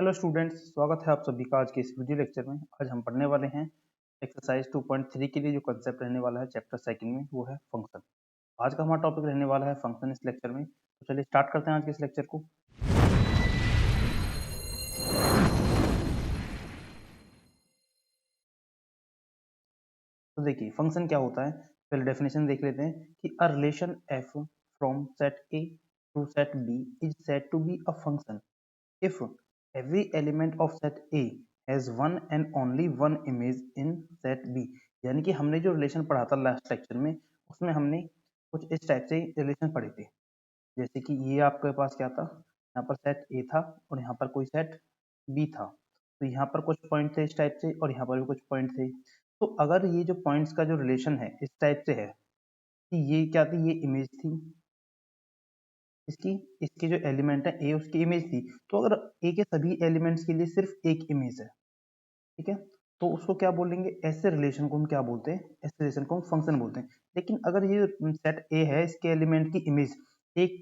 Hello students, स्वागत है आप सभी का आज के इस वीडियो लेक्चर में। आज हम पढ़ने वाले हैं एक्सरसाइज 2.3 के लिए जो कंसेप्ट रहने वाला है चैप्टर सेकंड में, वो है फंक्शन। आज का हमारा टॉपिक रहने वाला है फंक्शन इस लेक्चर में। तो चलिए स्टार्ट करते हैं आज के इस लेक्चर को। तो देखिए फंक्शन क्या होता है, पहले डेफिनेशन देख लेते हैं कि a relation F from set A to set B is said to be a function if every element of set A has one and only one image in set B। यानी कि हमने जो relation पढ़ा था last lecture में, उसमें हमने कुछ इस टाइप से रिलेशन पढ़े थे। जैसे कि ये आपके पास क्या था, यहाँ पर सेट A था और यहाँ पर कोई सेट B था। तो यहाँ पर कुछ पॉइंट थे इस टाइप से और यहाँ पर भी कुछ पॉइंट थे। तो अगर ये जो पॉइंट्स का जो रिलेशन है इस टाइप से है कि ये क्या थी, ये इमेज थी इसकी, इसके जो एलिमेंट है ए उसकी इमेज थी। तो अगर ए के सभी एलिमेंट्स के लिए सिर्फ एक इमेज है, ठीक है, तो उसको क्या बोलेंगे, ऐसे रिलेशन को हम क्या बोलते हैं, ऐसे रिलेशन को हम फंक्शन बोलते हैं। लेकिन अगर ये सेट ए है, इसके एलिमेंट की इमेज एक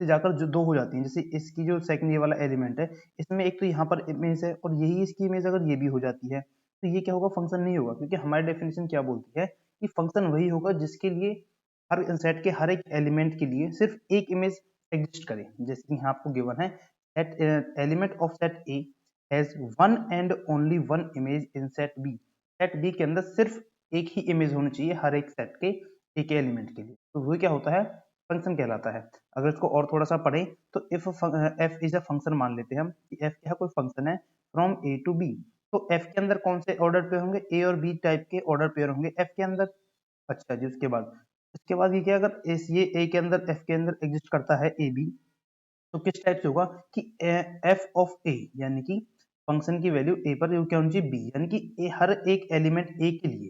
से जाकर जो दो हो जाती है, जैसे इसकी जो सेकंड ये वाला एलिमेंट है, इसमें एक तो यहाँ पर इमेज है और यही इसकी इमेज अगर ये भी हो जाती है, तो ये क्या होगा, फंक्शन नहीं होगा। क्योंकि हमारी डेफिनेशन क्या बोलती है कि फंक्शन वही होगा जिसके लिए हर सेट के हर एक एलिमेंट के लिए सिर्फ एक इमेज एग्जिस्ट करे। जैसे कि यहाँ आपको गिवन है element of set A has one and only one image in set B. Set B के अंदर सिर्फ एक ही इमेज होनी चाहिए हर एक सेट के एक एलिमेंट के लिए। तो वो क्या होता है, फंक्शन कहलाता है। अगर इसको और थोड़ा सा पढ़ें तो if F is a function मान लेते हैं हम कि एफ क्या है, कोई फंक्शन है फ्रॉम ए टू बी। तो एफ के अंदर कौन से ऑर्डर पेयर होंगे, ए और बी टाइप के ऑर्डर पेयर होंगे एफ के अंदर। अच्छा जी, उसके बाद ये क्या, अगर ये ए के अंदर एफ के अंदर एग्जिस्ट करता है ए बी, तो किस टाइप से होगा कि एफ ऑफ ए, यानी कि फंक्शन की वैल्यू ए पर क्या होनी चाहिए, बी। यानी कि ए हर एक एलिमेंट ए के लिए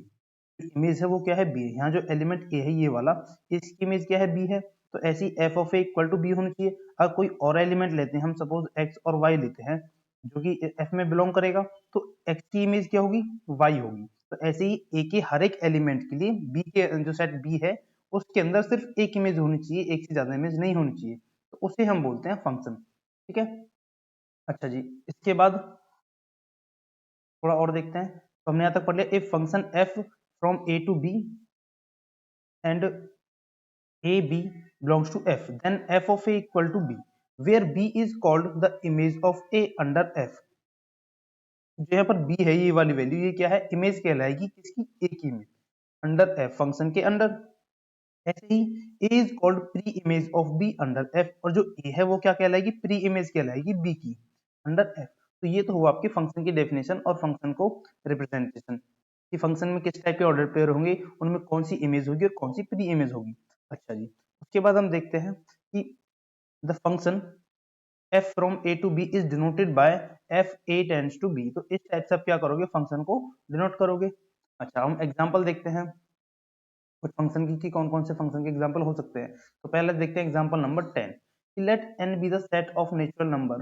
जो इमेज है वो क्या है, बी है। यहाँ जो एलिमेंट ए है ये वाला, इसकी इमेज क्या है, बी है। तो ऐसी f of a equal to b होनी चाहिए। अगर कोई और एलिमेंट लेते हैं हम, सपोज एक्स और वाई लेते हैं जो कि एफ में बिलोंग करेगा, तो एक्स की इमेज क्या होगी, वाई होगी। तो ऐसे ही ए के हर एक एलिमेंट के लिए बी के जो सेट बी है उसके अंदर सिर्फ एक इमेज होनी चाहिए, एक से ज्यादा इमेज नहीं होनी चाहिए। तो उसे हम बोलते हैं फंक्शन। ठीक है। अच्छा जी, इसके बाद थोड़ा और देखते हैं। तो हमने यहां तक पढ़ लिया, if function f from a to b and a b belongs to f, then f of a equal to b, where b is called the image of a under f. जो यहाँ पर बी है ये वाली value, ये क्या है, image कहलाएगी किसकी, ए की इमेज अंडर एफ, फंक्शन के अंदर। ऐसे ही A is called pre image of B under f, और जो ए है वो क्या कहलाएगी, प्री इमेज कहलाएगी बी की अंडर एफ। तो ये तो हुआ आपके फंक्शन की डेफिनेशन और फंक्शन को रिप्रेजेंटेशन कि फंक्शन में किस टाइप के ऑर्डर पेयर होंगे, उनमें कौन सी इमेज होगी और कौन सी प्री इमेज होगी। अच्छा जी, उसके बाद हम देखते हैं कि the function f from a to b is denoted by f a tends to b। तो इस टाइप से आप क्या करोगे, फंक्शन को डिनोट करोगे। अच्छा, हम एग्जांपल देखते हैं कुछ फंक्शन की कि कौन कौन से फंक्शन के एग्जांपल हो सकते हैं। तो पहले देखते हैं example number 10, let n be the set of natural number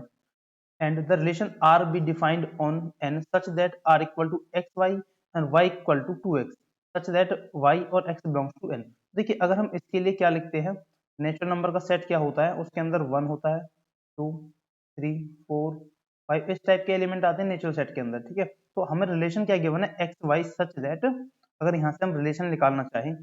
and the relation r be defined on n such that r equal to xy and y equal to 2x such that y और x belongs to n। देखिए अगर हम इसके लिए क्या लिखते हैं, natural number का सेट क्या होता है, उसके अंदर 1 होता है, 2 3 4 5 इस टाइप के एलिमेंट आते हैं नेचुरल सेट के अंदर। ठीक है, तो हमें रिलेशन क्या गिवन है, एक्स वाई सच दैट, अगर यहाँ से हम रिलेशन निकालना चाहें,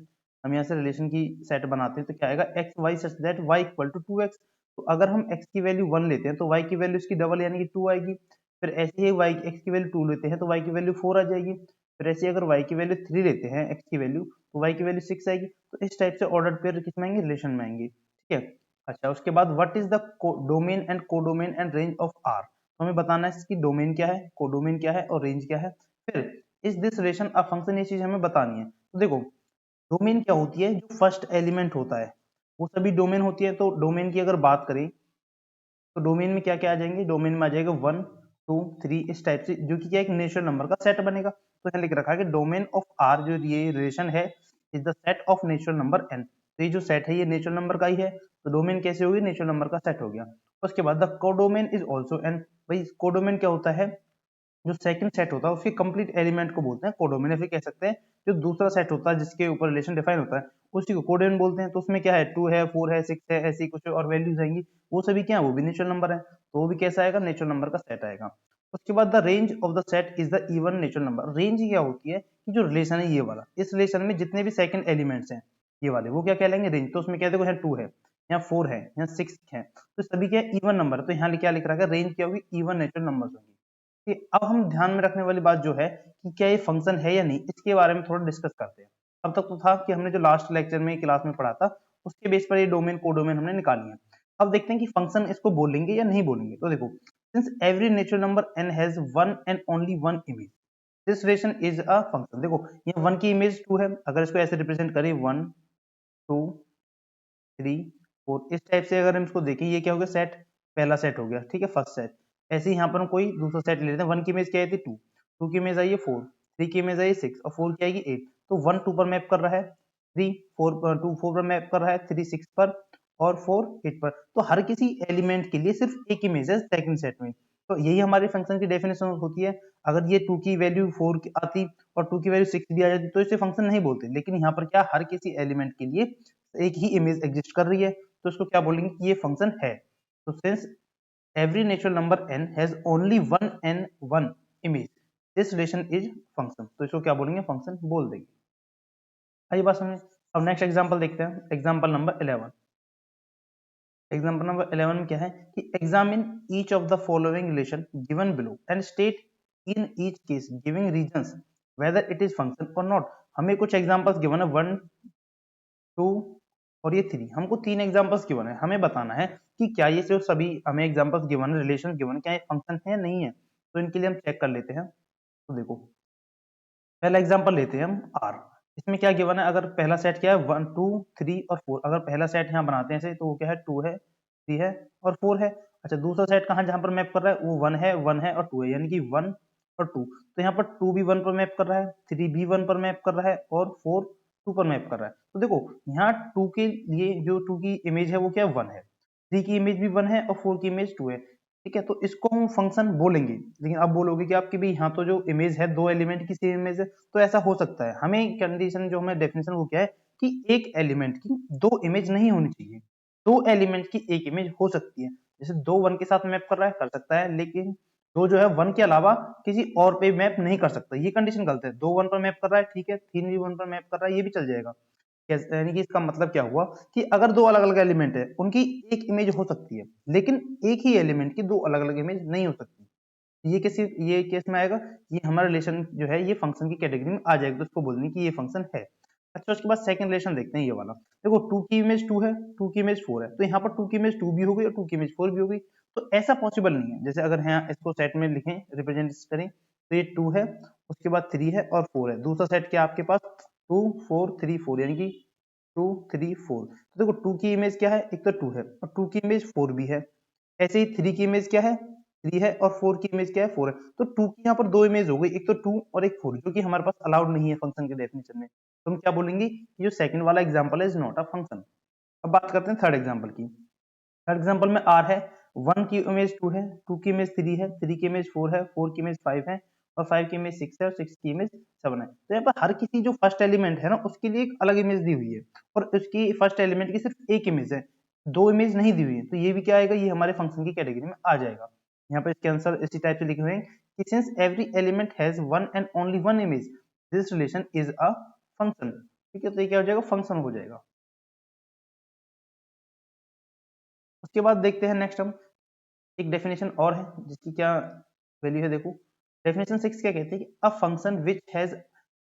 हम यहाँ से रिलेशन की सेट बनाते हैं तो क्या आएगा, x y such that y equal to 2x। तो अगर हम x की वैल्यू 1 लेते हैं तो y की वैल्यू इसकी डबल यानी कि 2 आएगी। फिर ऐसे ही y x की वैल्यू 2 लेते हैं तो y की वैल्यू 4 आ जाएगी। फिर ऐसे ही अगर y की वैल्यू 3 लेते हैं x की वैल्यू, तो y की वैल्यू 6 आएगी। तो इस टाइप से ऑर्डर पेयर किस में आएंगे, रिलेशन में आएंगे। ठीक है। अच्छा, उसके बाद what is the domain and codomain and range of R. तो हमें बताना है इसकी डोमेन क्या है, कोडोमेन क्या है और रेंज क्या है। फिर इस दिस रिलेशन ऑफ फंक्शन, ये चीज हमें बतानी है। तो देखो डोमेन क्या होती है, जो फर्स्ट एलिमेंट होता है वो सभी डोमेन होती है। तो डोमेन की अगर बात करें तो डोमेन में क्या क्या आ जाएंगे, डोमेन में आ जाएगा 1 2 3 इस टाइप से, जो कि क्या एक नेचुरल नंबर का सेट बनेगा। तो यहाँ लिख रखा है कि डोमेन ऑफ आर जो ये रिलेशन है is the set of natural number N. तो ये जो सेट है ये नेचुरल नंबर का ही है, तो डोमेन कैसे होगी, नेचुरल नंबर का सेट हो गया। उसके बाद the codomain is also an. भाई कोडोमेन क्या होता है, जो सेकंड सेट होता है उसके कंप्लीट एलिमेंट को बोलते हैं कोडोमेन। या फिर कह सकते हैं जो दूसरा सेट होता है जिसके ऊपर रिलेशन डिफाइन होता है उसी को कोडोमेन बोलते हैं। तो उसमें क्या है, 2 है 4 है 6 है, ऐसी कुछ और वैल्यूज आएंगी, वो सभी क्या है, वो भी नेचुरल नंबर है। तो वो भी कैसा आएगा, नेचुरल नंबर का सेट आएगा। उसके बाद the range of the set is the even natural number. Range क्या होती है कि जो रिलेशन है ये वाला, इस रिलेशन में जितने भी सेकंड एलिमेंट्स हैं ये वाले, वो क्या कहलाएंगे, रेंज। तो उसमें क्या देखो, यहाँ 2 है, यहाँ 4 है, यहाँ 6 है, तो सभी क्या इवन नंबर है। तो यहाँ क्या लिख रहा है, रेंज क्या होगी, इवन नेचुरल नंबर होगी। अब हम ध्यान में रखने वाली बात जो है कि क्या ये फंक्शन है या नहीं, इसके बारे में थोड़ा डिस्कस करते हैं। अब तक तो था कि हमने जो लास्ट लेक्चर में क्लास में पढ़ा था उसके बेस पर ये डोमेन कोडोमेन हमने निकाली है। अब देखते हैं कि फंक्शन इसको बोलेंगे या नहीं बोलेंगे। तो देखो, since every natural number n has one and only one image, this relation is a function. देखो ये 1 की इमेज 2 है, अगर इसको ऐसे रिप्रेजेंट करें 1 2 3 4, इस टाइप से अगर हम इसको देखें, ये क्या हो गया, सेट, पहला सेट हो गया, ठीक है, फर्स्ट सेट। ऐसे ही यहाँ पर हम कोई दूसरा सेट ले लेते हैं। 1 की इमेज क्या आई थी 2, 2 की इमेज आई है 4, 3 की इमेज आई है 6 और 4 की आएगी 8। तो 1 2 पर मैप कर रहा है, 3 4 2 4 पर मैप कर रहा है, 3 6 पर और 4 8 पर। तो हर किसी एलिमेंट के लिए सिर्फ एक इमेज है सेकंड सेट में। तो यही हमारी फंक्शन की डेफिनेशन होती है। अगर ये 2 की वैल्यू 4 आती और 2 की वैल्यू 6 भी आ जाती तो इसे फंक्शन नहीं बोलते। लेकिन यहाँ पर क्या, हर किसी एलिमेंट के लिए एक ही इमेज एग्जिस्ट कर रही है, तो इसको क्या बोलेंगे कि ये फंक्शन है। तो since every natural number n has only one and one image, this relation is function. तो इसको क्या बोलेंगे, फंक्शन बोल देंगे। आइए बात समझे। अब नेक्स्ट एग्जांपल देखते हैं, एग्जांपल नंबर 11। एग्जांपल नंबर 11 में क्या है कि examine each of the following relation given below and state in each case giving reasons whether it is function और नॉट। हमें कुछ एग्जांपल्स गिवन है, 1 2 और ये 3, हमको 3 एग्जांपल्स गिवन है। हमें बताना है कि क्या ये सिर्फ सभी हमें एग्जांपल्स गिवन है, रिलेशन गिवन है, क्या ये फंक्शन है या नहीं है। तो इनके लिए हम चेक कर लेते हैं। तो देखो पहला एग्जांपल लेते हैं हम आर। इसमें क्या गिवन है, अगर पहला सेट क्या है 1 2 3 और 4, अगर पहला सेट यहाँ बनाते हैं ऐसे तो वो क्या है 2 है 3 है और 4 है। अच्छा दूसरा सेट कहाँ जहां पर मैप कर रहा है, वो 1 है और 2 है, यानी कि 1 और 2। तो यहाँ पर 2 भी 1 पर मैप कर रहा है, 3 भी 1 पर मैप कर रहा है और 4 2 पर मैप कर रहा है। तो देखो यहाँ 2 के लिए जो 2 की इमेज है वो क्या 1 है, 3 की इमेज भी 1 है और 4 की इमेज 2 है। ठीक है, तो इसको हम फंक्शन बोलेंगे। लेकिन अब बोलोगे कि आपकी भी यहाँ तो जो इमेज है, दो एलिमेंट की सेम इमेज है, तो ऐसा हो सकता है। हमें कंडीशन जो हमें डेफिनेशन वो क्या है कि एक एलिमेंट की दो इमेज नहीं होनी चाहिए, दो एलिमेंट की एक इमेज हो सकती है। जैसे 2 1 के साथ मैप कर रहा है, कर सकता है, लेकिन दो जो है 1 के अलावा किसी और पे मैप नहीं कर सकता, ये कंडीशन गलत है। 2 1 पर मैप कर रहा है ठीक है, 3 भी 1 पर मैप कर रहा है, ये भी चल जाएगा। यानी कि इसका मतलब क्या हुआ कि अगर दो अलग अलग एलिमेंट है उनकी एक इमेज हो सकती है, लेकिन एक ही एलिमेंट की दो अलग अलग इमेज नहीं हो सकती। ये केस में आएगा, ये हमारा रिलेशन जो है ये फंक्शन की कैटेगरी में आ जाएगा, तो उसको बोलने की ये फंक्शन है। अच्छा उसके बाद सेकंड रिलेशन देखते हैं, ये वाला देखो 2 की इमेज 2 है, 2 की इमेज 4 है, तो यहाँ पर 2 की इमेज 2 भी हो गई और 2 की इमेज 4 भी हो गई। तो ऐसा पॉसिबल नहीं है। जैसे अगर यहाँ इसको सेट में लिखें, रिप्रेजेंट करें, तो ये 2 है, उसके बाद 3 है और 4 है। दूसरा सेट क्या आपके पास 2 4 3 4, यानी कि 2 3 4। तो देखो 2 की इमेज क्या है, एक तो 2 है और 2 की इमेज 4 भी है। ऐसे ही 3 की इमेज क्या है 3 है और 4 की इमेज क्या है 4 है। तो 2 की यहाँ पर दो इमेज हो गई, एक तो 2 और एक 4, जो कि हमारे पास अलाउड नहीं है फंक्शन के डेफिनेशन में। तो हम क्या बोलेंगे कि जो सेकंड वाला एग्जांपल है इज नॉट अ फंक्शन। अब बात करते हैं थर्ड एग्जांपल की। थर्ड एग्जांपल में आर है, 1 की इमेज 2 है, 2 की इमेज 3 है, 3 की इमेज 4 है, 4 की इमेज 5 है और 5 की इमेज 6 है और 6 की इमेज 7 है। तो यहाँ पर हर किसी जो फर्स्ट एलिमेंट है ना उसके लिए एक अलग इमेज दी हुई है और उसकी फर्स्ट एलिमेंट की सिर्फ एक इमेज है, दो इमेज नहीं दी हुई है। तो ये भी क्या आएगा, ये हमारे फंक्शन की कैटेगरी में आ जाएगा। यहाँ पर इसके आंसर इसी टाइप से लिखे हुए हैं कि since every element has one and only one image, this relation is a function. ठीक है, तो ये क्या हो जाएगा, फंक्शन हो जाएगा। उसके बाद देखते हैं नेक्स्ट हम एक डेफिनेशन और है जिसकी क्या वैल्यू है। देखो डेफिनेशन 6 क्या कहते हैं कि a function which has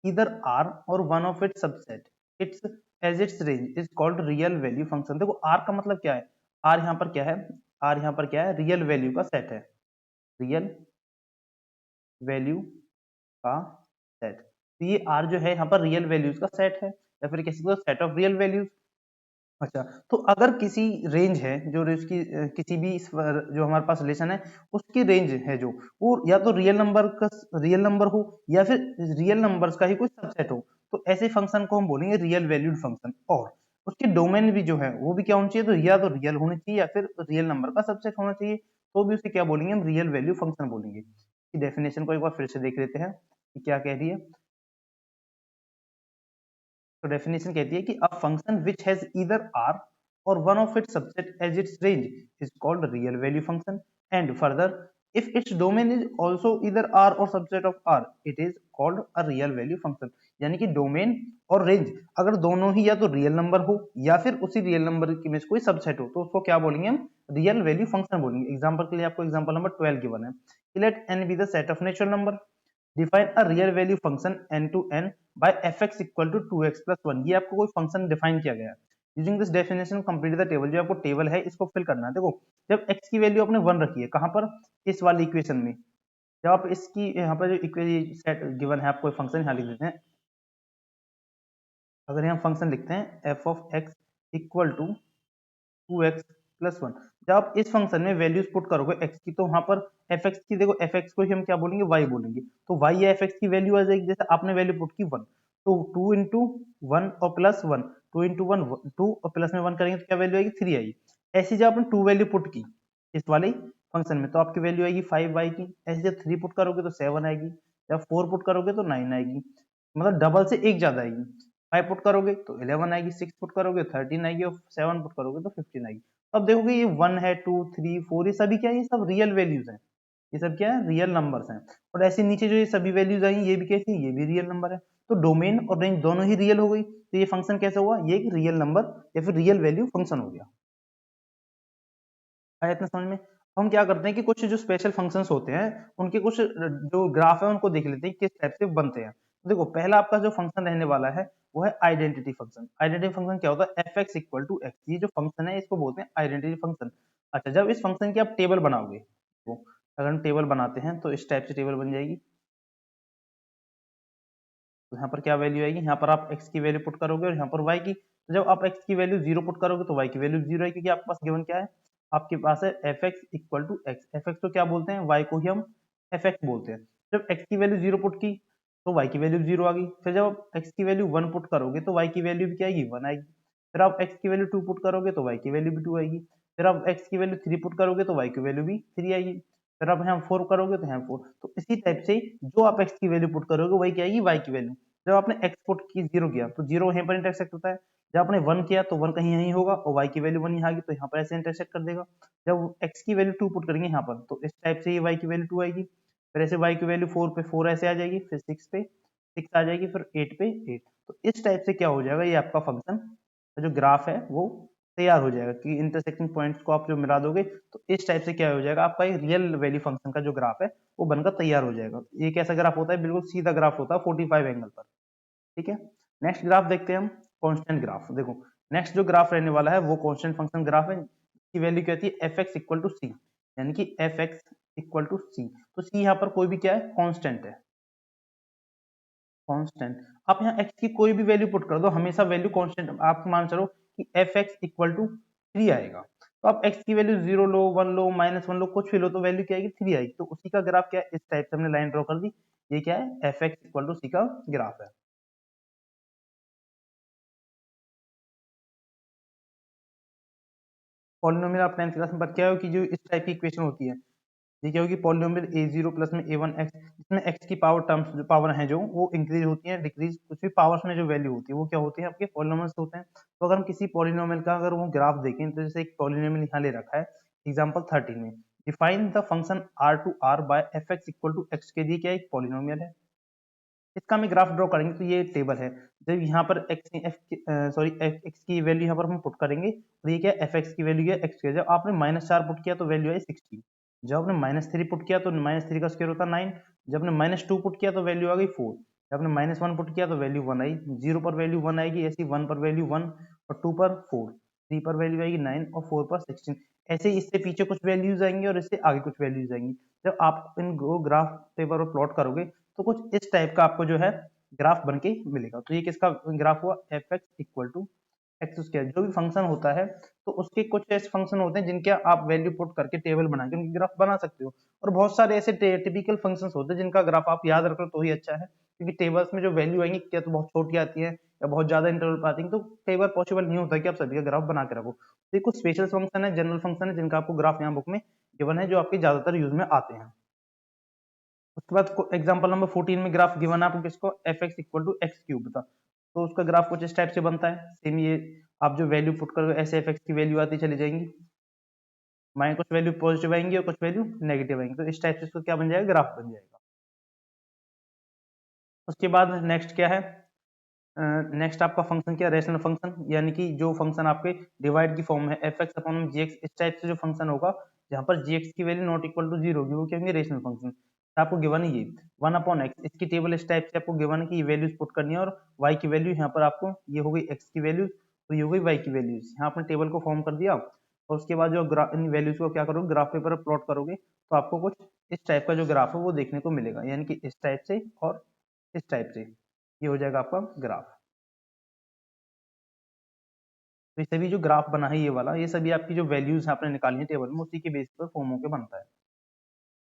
either R और one of its subset its as its range is called real value function. देखो आर का मतलब क्या है, आर यहाँ पर क्या है, आर यहाँ पर क्या है, रियल वैल्यू का सेट है, रियल वैल्यू का सेट। तो ये आर जो है यहाँ पर रियल वैल्यूज का सेट है या फिर किसी को सेट ऑफ रियल वैल्यूज। अच्छा तो अगर किसी रेंज है जो उसकी किसी भी जो हमारे पास रिलेशन है उसकी रेंज है जो वो या तो रियल नंबर हो या फिर रियल नंबर्स का ही कोई सबसेट हो, तो ऐसे फंक्शन को हम बोलेंगे रियल वैल्यूड फंक्शन। और उसके डोमेन भी जो है वो भी क्या होना चाहिए, तो या तो रियल होनी चाहिए या फिर रियल नंबर का सबसेट होना चाहिए, तो भी उसे क्या बोलेंगे, हम रियल वैल्यू फंक्शन बोलेंगे। इसकी डेफिनेशन को एक बार फिर से देख लेते हैं कि क्या कह रही है। तो डेफिनेशन कहती है कि a function which has either R और one of its subset as its range is called real value function and further if its domain is also either R or subset of R it is called a real value function। यानी कि domain और range अगर दोनों ही या तो real number हो या फिर उसी रियल नंबर की में से कोई सबसेट हो तो उसको क्या बोलेंगे हम रियल वैल्यू फंक्शन बोलेंगे। एग्जांपल के लिए आपको एग्जांपल नंबर 12 गिवन है, late n be the set of natural number, define a real value function n to n by fx equal to 2x plus 1। ये आपको कोई फंक्शन डिफाइन किया गया है। Using this definition complete the table, जो आपको table है इसको फिल करना है। देखो जब x की वैल्यू आपने 1 रखी है कहां पर, इस वाली इक्वेशन में, जब आप इसकी यहाँ पर जो इक्वेशन सेट गिवन है आपको फंक्शन यहाँ लिख देते हैं। अगर यहाँ फंक्शन लिखते हैं f of x equal to 2x plus 1, जब आप इस फंक्शन में वैल्यूज पुट करोगे x की तो वहां पर fx की, देखो fx को ही हम क्या बोलेंगे y बोलेंगे, तो y या fx की वैल्यू आ जाएगी। जैसे आपने वैल्यू पुट की 1 तो 2 इंटू 1 और प्लस 1, 2 इंटू 1 2 और प्लस में 1 करेंगे तो क्या वैल्यू आएगी 3 आएगी। ऐसी जब आपने 2 वैल्यू पुट की इस वाले फंक्शन में तो आपकी वैल्यू आएगी 5 आएगी। ऐसे जब 3 पुट करोगे तो 7 आएगी, जब 4 पुट करोगे तो 9 आएगी, मतलब डबल से एक ज्यादा आएगी। 5 पुट करोगे तो 11 आएगी, 6 पुट करोगे 13 आएगी और 7 पुट करोगे तो 15 आएगी। अब देखोगे ये 1 है 2 3 4 ये सभी क्या है, ये सब रियल वैल्यूज हैं, ये सब क्या है रियल नंबर्स हैं। और ऐसे नीचे जो ये सभी वैल्यूज आई ये भी कैसी, ये भी रियल नंबर है। तो डोमेन और रेंज दोनों ही रियल हो गई, तो ये फंक्शन कैसा हुआ, ये एक रियल नंबर या फिर रियल वैल्यू फंक्शन हो गया। आया इतना समझ में। हम क्या करते हैं कि कुछ जो स्पेशल फंक्शंस होते हैं उनके कुछ जो ग्राफ है उनको देख लेते हैं किस टाइप से बनते हैं। देखो पहला आपका जो फंक्शन रहने वाला है वो है आइडेंटिटी फंक्शन। आइडेंटिटी फंक्शन क्या होता है, f x equal to x, ये जो फंक्शन है इसको बोलते हैं आइडेंटिटी फंक्शन। अच्छा जब इस फंक्शन की आप टेबल बनाओगे तो अगर हम टेबल बनाते हैं तो इस टाइप से टेबल बन जाएगी। तो यहाँ पर क्या वैल्यू आएगी, यहाँ पर आप x की वैल्यू पुट करोगे और यहाँ पर y की, तो जब आप x की वैल्यू 0 पुट करोगे तो y की वैल्यू 0 है, क्योंकि आपके पास गिवन क्या है, आपके पास है f x equal to x. F x को क्या बोलते हैं, y को ही हम एफ एक्स बोलते हैं। जब x की वैल्यू 0 पुट की तो y की वैल्यू 0 आ गई, फिर जब आप x की वैल्यू 1 पुट करोगे तो y की वैल्यू भी क्या आएगी 1 आएगी, फिर आप x की वैल्यू 2 पुट करोगे तो y की वैल्यू भी 2 आएगी, फिर आप x की वैल्यू 3 पुट करोगे तो y की वैल्यू भी 3 आएगी, फिर आप यहाँ 4 करोगे तो यहाँ 4। तो इसी टाइप से जो आप x की वैल्यू पुट करोगे वही क्या आएगी y की वैल्यू। जब आपने एक्सपोर्ट की 0 किया तो 0 यहीं पर इंटरसेक्ट होता है, जब आपने 1 किया तो 1 कहीं यहीं होगा और y की वैल्यू 1 यहाँ आ गई तो यहाँ पर ऐसे इंटरसेक्ट कर देगा। जब x की वैल्यू 2 पुट करेंगे यहाँ पर तो इस टाइप से ये y की वैल्यू 2 आएगी, फिर ऐसे y की वैल्यू 4 पे 4 ऐसे आ जाएगी, फिर 6 पे 6 आ जाएगी, फिर 8 पे 8। तो इस टाइप से क्या हो जाएगा, ये आपका फंक्शन का जो ग्राफ है वो तैयार हो जाएगा कि इंटरसेक्टिंग पॉइंट्स को आप जो मिला दोगे तो इस टाइप से क्या हो जाएगा, आपका एक रियल वैल्यू फंक्शन का जो ग्राफ है वो बनकर तैयार हो जाएगा। ये कैसा ग्राफ होता है, बिल्कुल सीधा ग्राफ होता है 45 एंगल पर। ठीक है, नेक्स्ट ग्राफ देखते हैं हम, कांस्टेंट ग्राफ। देखो नेक्स्ट जो ग्राफ रहने वाला है वो कांस्टेंट फंक्शन ग्राफ है, इसकी वैल्यू क्या होती है एफ एक्स इक्वल टू सी, यानी कि एफ एक्स इक्वल टू सी। तो सी यहाँ पर कोई भी क्या है कांस्टेंट है, कांस्टेंट। आप यहाँ x की कोई भी वैल्यू पुट कर दो हमेशा वैल्यू कांस्टेंट, आप मान चलो कि एफ एक्स इक्वल टू 3 आएगा, तो आप x की वैल्यू 0 लो 1 लो -1 लो कुछ भी लो तो वैल्यू क्या आएगी 3 आएगी। तो उसी का ग्राफ क्या है, इस टाइप से हमने लाइन ड्रॉ कर दी, ये क्या है एफ एक्स इक्वल टू सी का ग्राफ है। पॉलिनोमियल आप 10th क्लास में पढ़ के आए हो कि जो इस टाइप की इक्वेशन होती है, ये क्या होगी पॉलिनोमियल a0 प्लस में a1 x, जिसमें x की पावर टर्म्स जो पावर है जो वो इंक्रीज होती है डिक्रीज, कुछ भी पावर्स में जो वैल्यू होती है वो क्या होती है आपके पॉलिनोमियल्स होते हैं। तो अगर हम किसी पॉलिनोमियल का अगर वो ग्राफ देखें तो जैसे एक पॉलिनोमियल यहाँ ले रखा है एग्जांपल 13 में, define the function r to r by f x equal to x के लिए क्या एक पॉलिनोमियल है, इसका हम ग्राफ ड्रॉ करेंगे। तो ये टेबल है, जब यहाँ पर x सॉरी x की वैल्यू यहाँ पर हम पुट करेंगे और ये क्या है fx की वैल्यू है x की, जब आपने -4 पुट किया तो वैल्यू आई 16, जब आपने -3 पुट किया तो -3 का स्क्वायर होता है 9, जब आपने -2 पुट किया तो वैल्यू आ गई 4, जब आपने -1 पुट किया तो वैल्यू 1 आई, 0 पर वैल्यू 1 आएगी, ऐसी 1 पर वैल्यू 1 और 2 पर 4, 3 पर वैल्यू आएगी 9 और 4 पर 16। ऐसे ही इससे पीछे कुछ वैल्यूज आएंगी और इससे आगे कुछ वैल्यूज आएंगी। जब आप इन ग्राफ पेपर पर प्लॉट करोगे तो कुछ इस टाइप का आपको जो है ग्राफ बन के मिलेगा। तो ये किसका ग्राफ हुआ, f x equal to x square. जो भी फंक्शन होता है तो उसके कुछ ऐसे फंक्शन होते हैं जिनके आप वैल्यू पुट करके टेबल बना के उनकी ग्राफ बना सकते हो, और बहुत सारे ऐसे टिपिकल फंक्शंस होते हैं जिनका ग्राफ आप याद रखो तो ही अच्छा है, क्योंकि टेबल्स में जो वैल्यू आएंगी क्या तो बहुत छोटी आती है या बहुत ज्यादा इंटरवल पर आती है, तो कई बार पॉसिबल नहीं होता कि आप सभी का ग्राफ बना के रखो। तो ये कुछ स्पेशल फंक्शन है, जनरल फंक्शन है जिनका आपको ग्राफ यहाँ बुक में गिवन है जो आपके ज्यादातर यूज में आते हैं। उसके बाद एग्जांपल नंबर 14 में ग्राफ गिवन है आपको किसको, f x equal to x cube था, तो उसका ग्राफ कुछ इस टाइप से बनता है। सेम ये आप जो वैल्यू पुट करोगे ऐसे एफ एक्स की वैल्यू आती चली जाएंगी। कुछ वैल्यू पॉजिटिव आएंगी और कुछ वैल्यू नेगेटिव आएंगी, तो इस टाइप से इसको क्या बन जाएगा, ग्राफ बन जाएगा। उसके बाद नेक्स्ट क्या है, नेक्स्ट आपका फंक्शन क्या, रेशनल फंक्शन, यानी कि जो फंक्शन आपके डिवाइड की फॉर्म है f x upon g x, इस टाइप से जो फंक्शन होगा जहां पर जी एक्स की value not equal to zero होगी, वो क्या होंगे, रेशनल फंक्शन। आपको गिवन है ये वन अपॉन एक्स, इसकी टेबल इस टाइप से आपको गिवन है कि ये वैल्यूज पुट करनी है, और वाई की वैल्यू यहाँ पर आपको ये हो गई एक्स की वैल्यू, तो ये हो गई वाई की वैल्यूज, यहाँ आपने टेबल को फॉर्म कर दिया। और उसके बाद जो इन वैल्यूज को क्या करोगे, ग्राफ पेपर पर प्लॉट करोगे, तो आपको कुछ इस टाइप का जो ग्राफ है वो देखने को मिलेगा, यानी कि इस टाइप से और इस टाइप से, ये हो जाएगा आपका ग्राफ। तो ये सभी जो ग्राफ बना है ये वाला, ये सभी आपकी जो वैल्यूज आपने निकाली है टेबल में, उसी के बेस पर फॉर्म होकर बनता है।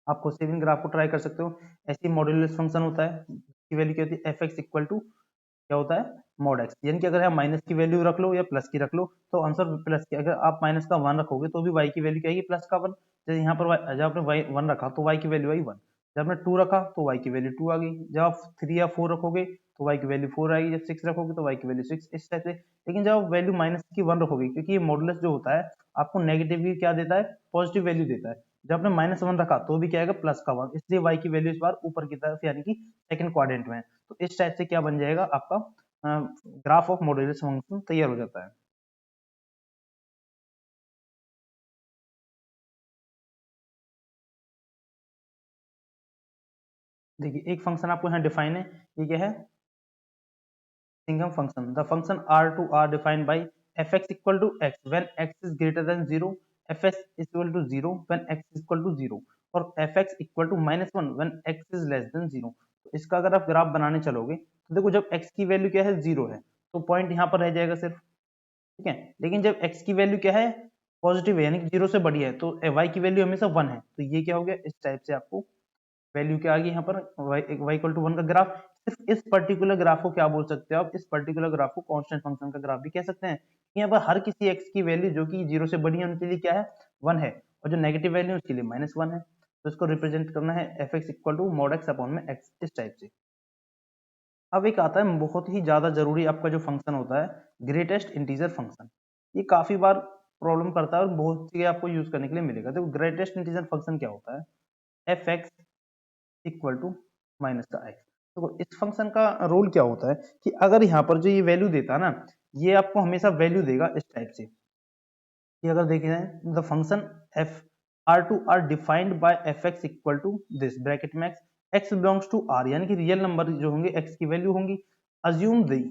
आप खुद से भी ग्राफ को ट्राई कर सकते हो। ऐसे मॉड्यूलस फंक्शन होता है, की वैल्यू क्या होती है, एफ एक्स इक्वल टू क्या होता है, मॉड एक्स, यानी कि अगर आप माइनस की वैल्यू रख लो या प्लस की रख लो तो आंसर प्लस की, अगर आप माइनस का वन रखोगे तो भी वाई की वैल्यू क्या आएगी, प्लस का वन। जैसे यहाँ पर जब आपने वाई वन रखा तो वाई की वैल्यू आई वन, जब आपने टू रखा तो वाई की वैल्यू टू आ गई, जब आप थ्री या फोर रखोगे तो वाई की वैल्यू फोर आएगी, जब सिक्स रखोगे तो वाई की वैल्यू सिक्स, इस टाइप से। लेकिन जब आप वैल्यू माइनस की वन रखोगे, क्योंकि ये मॉडुलस जो होता है आपको नेगेटिव भी क्या देता है, पॉजिटिव वैल्यू देता है। जब आपने माइनस वन रखा तो भी क्या आएगा, प्लस का वन, इसलिए वाई की वैल्यू इस बार ऊपर की तरफ यानी कि सेकंड क्वाड्रेंट में है। तो इस टाइप से क्या बन जाएगा आपका ग्राफ ऑफ मॉड्यूलस फंक्शन तैयार हो जाता है। देखिए एक फंक्शन आपको यहाँ डिफाइन है, ये क्या है, signum function, the function R to R defined by f x equal to x when x is greater than zero, f x equal to zero when x equal to zero, और f x equal to minus one when x is less than zero. तो इसका अगर आप graph बनाने चलोगे तो देखो जब एक्स की वैल्यू क्या है, जीरो है, तो पॉइंट यहाँ पर रह जाएगा सिर्फ, ठीक है। लेकिन जब एक्स की वैल्यू क्या है, पॉजिटिव है, यानी कि जीरो से बड़ी है, तो वाई की वैल्यू हमेशा वन है, तो ये क्या हो गया, इस टाइप से आपको वैल्यू क्या आ गई यहाँ पर, वाई इक्वल टू वन का ग्राफ। सिर्फ इस पर्टिकुलर ग्राफ को क्या बोल सकते हो आप, इस पर्टिकुलर ग्राफ को कांस्टेंट फंक्शन का ग्राफ भी कह सकते हैं। यहाँ पर हर किसी एक्स की वैल्यू जो कि जीरो से बड़ी है उनके लिए क्या है, वन है, और जो नेगेटिव वैल्यू है उसके लिए माइनस वन है। तो इसको रिप्रेजेंट करना है f x equal to mod x upon में एक्स, इस टाइप से। अब एक आता है बहुत ही ज्यादा जरूरी आपका जो फंक्शन होता है, ग्रेटेस्ट इंटीजर फंक्शन। ये काफी बार प्रॉब्लम करता है और बहुत चीजें आपको यूज करने के लिए मिलेगा। देखो ग्रेटेस्ट इंटीजर फंक्शन क्या होता है, f x equal to minus का एक्स। तो इस फंक्शन का रोल क्या होता है कि अगर यहाँ पर जो ये वैल्यू देता है ना, ये आपको हमेशा वैल्यू देगा इस टाइप से, कि अगर देखें जाए the function f R to R defined by f x equal to this bracket में x, x belongs to R, यानी कि रियल नंबर जो होंगे एक्स की वैल्यू होंगी, assume the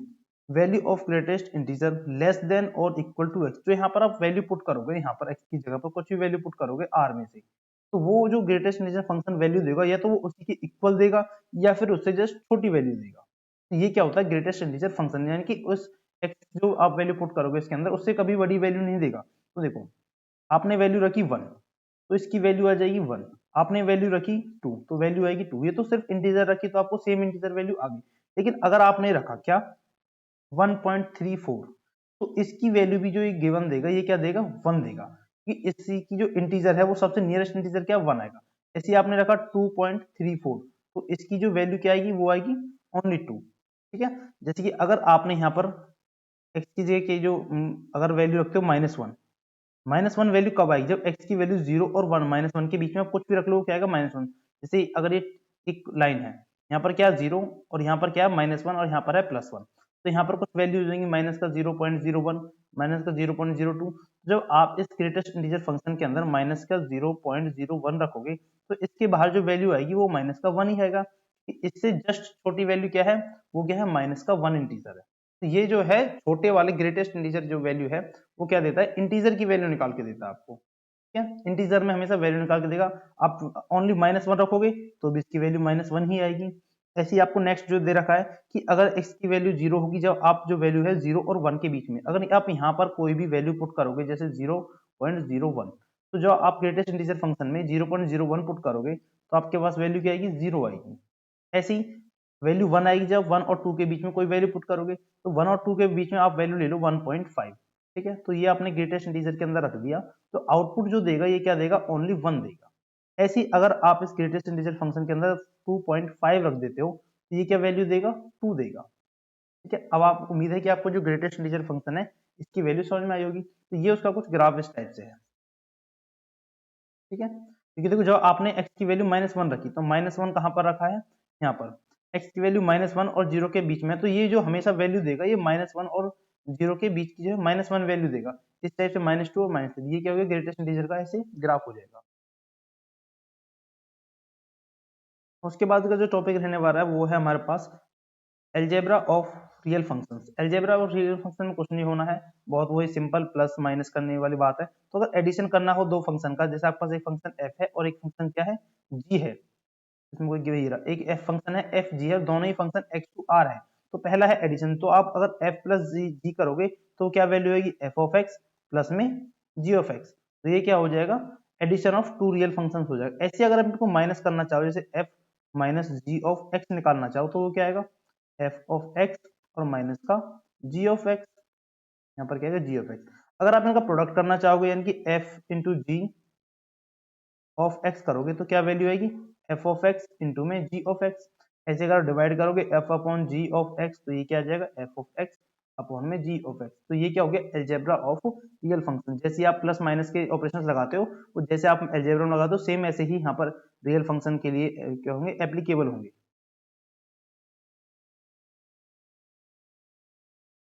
value of greatest integer less than और equal to x. तो यहाँ पर आप वैल्यू पुट करोगे, यहाँ पर एक्स की जगह पर कुछ भी वैल्यू पुट करोगे आर में से, तो वो जो ग्रेटेस्ट इंटीजर फंक्शन वैल्यू देगा या तो वो उसी के इक्वल देगा या फिर उससे जस्ट छोटी वैल्यू देगा। तो ये क्या होता है, ग्रेटेस्ट इंटीजर फंक्शन, यानी कि उस एक्स जो आप वैल्यू पुट करोगे इसके अंदर उससे कभी बड़ी वैल्यू नहीं देगा। तो देखो आपने वैल्यू रखी वन, तो इसकी वैल्यू आ जाएगी वन, आपने वैल्यू रखी टू तो वैल्यू आएगी टू, ये तो सिर्फ इंटीजर रखी तो आपको सेम इंटीजर वैल्यू आ गई। लेकिन अगर आपने रखा क्या 1.34, तो इसकी वैल्यू भी जो ये गिवन देगा ये क्या देगा, वन देगा, कि इसी की जो इंटीजर है वो सबसे नियरेस्ट इंटीजर क्या, वन आएगा। ऐसे आपने रखा 2.34, तो इसकी जो वैल्यू क्या आएगी वो आएगी ओनली टू, ठीक है। जैसे कि अगर आपने यहाँ पर एक्स की जगह के जो अगर वैल्यू रखते हो minus one, minus one value कब आएगी, जब एक्स की वैल्यू जीरो और वन, माइनस वन के बीच में आप कुछ भी रख लो क्या आएगा, माइनस वन। जैसे अगर ये एक लाइन है, यहाँ पर क्या जीरो और यहाँ पर क्या है माइनस वन और यहाँ पर है प्लस वन, तो यहाँ पर कुछ वैल्यू हो जाएंगी, माइनस का 0.01, माइनस का 0.02। जब आप इस ग्रेटेस्ट इंटीजर फंक्शन के अंदर माइनस का 0.01 रखोगे तो इसके बाहर जो वैल्यू आएगी वो माइनस का वन ही आएगा, इससे जस्ट छोटी वैल्यू क्या है, वो क्या है, माइनस का वन इंटीजर है। तो ये जो है छोटे वाले ग्रेटेस्ट इंटीजर जो वैल्यू है वो क्या देता है, इंटीजर की वैल्यू निकाल के देता है आपको, क्या इंटीजर में हमेशा वैल्यू निकाल के देगा। आप ओनली माइनस वन रखोगे तो भी इसकी वैल्यू माइनस वन ही आएगी। ऐसे ही आपको नेक्स्ट जो दे रखा है कि अगर x की वैल्यू जीरो होगी, जब आप जो वैल्यू है जीरो और वन के बीच में अगर आप यहाँ पर कोई भी वैल्यू पुट करोगे जैसे 0.01, तो जो आप ग्रेटेस्ट इंटीजर फंक्शन में 0.01 पुट करोगे तो आपके पास वैल्यू क्या आएगी, जीरो आएगी। ऐसी वैल्यू वन आएगी जब वन और टू के बीच में कोई वैल्यू पुट करोगे, तो वन और टू के बीच में आप वैल्यू ले लो 1.5, ठीक है। तो ये आपने ग्रेटेस्ट इंटीजर के अंदर रख दिया, तो आउटपुट जो देगा ये क्या देगा, ओनली वन देगा। ऐसी अगर आप इस ग्रेटेस्ट इंटीजर फंक्शन के अंदर 2.5 रख देते हो तो ये क्या वैल्यू देगा, टू देगा, ठीक है। अब आप उम्मीद है कि आपको जो ग्रेटेस्ट इंटीजर फंक्शन है इसकी वैल्यू समझ में आई होगी। तो ये उसका कुछ ग्राफ इस टाइप से है। ठीक है, क्योंकि देखो जब आपने x की वैल्यू -1 रखी तो -1 कहाँ पर रखा है, यहाँ पर x की वैल्यू -1 और 0 के बीच में, तो ये जो हमेशा वैल्यू देगा ये -1 और 0 के बीच की जो है -1 वैल्यू देगा। इस टाइप से -2 और -3 ये क्या हो गया, ग्रेटेस्ट इंटीजर का ऐसे ग्राफ हो जाएगा। उसके बाद का जो टॉपिक रहने वाला है वो है हमारे पास algebra of real functions. Algebra of real function में कुछ नहीं होना है, बहुत वही सिंपल प्लस माइनस करने वाली बात है। तो अगर एडिशन करना हो दो फंक्शन का, जैसे आपके पास एक फंक्शन f है और एक फंक्शन क्या है, g है, इसमें कोई गिव ही रहा, एक f फंक्शन है f g है, दोनों ही फंक्शन x टू r है, तो पहला है एडिशन। तो आप अगर f प्लस जी करोगे तो क्या वैल्यू होगी, f ऑफ x प्लस में g ऑफ x, तो ये क्या हो जाएगा, addition of two real functions हो जाएगा। ऐसे अगर आप इनको माइनस करना चाहो, जैसे f minus g of x निकालना चाहो तो वो क्या आएगा, f ऑफ x और माइनस का g ऑफ x, यहाँ पर क्या है g ऑफ x। अगर आप इनका प्रोडक्ट करना चाहोगे यानी कि f into g of x करोगे तो क्या वैल्यू आएगी, f ऑफ x इंटू में g ऑफ x। ऐसे अगर डिवाइड करोगे f upon g of x तो ये क्या आ जाएगा, f ऑफ x अपॉन में g ऑफ x। तो ये क्या हो गया, अलजेब्रा ऑफ रियल फंक्शन। जैसे आप प्लस माइनस के ऑपरेशंस लगाते हो, वो जैसे आप अलजेब्रा में लगाते हो सेम ऐसे ही यहाँ पर रियल फंक्शन के लिए क्या होंगे, एप्लीकेबल होंगे।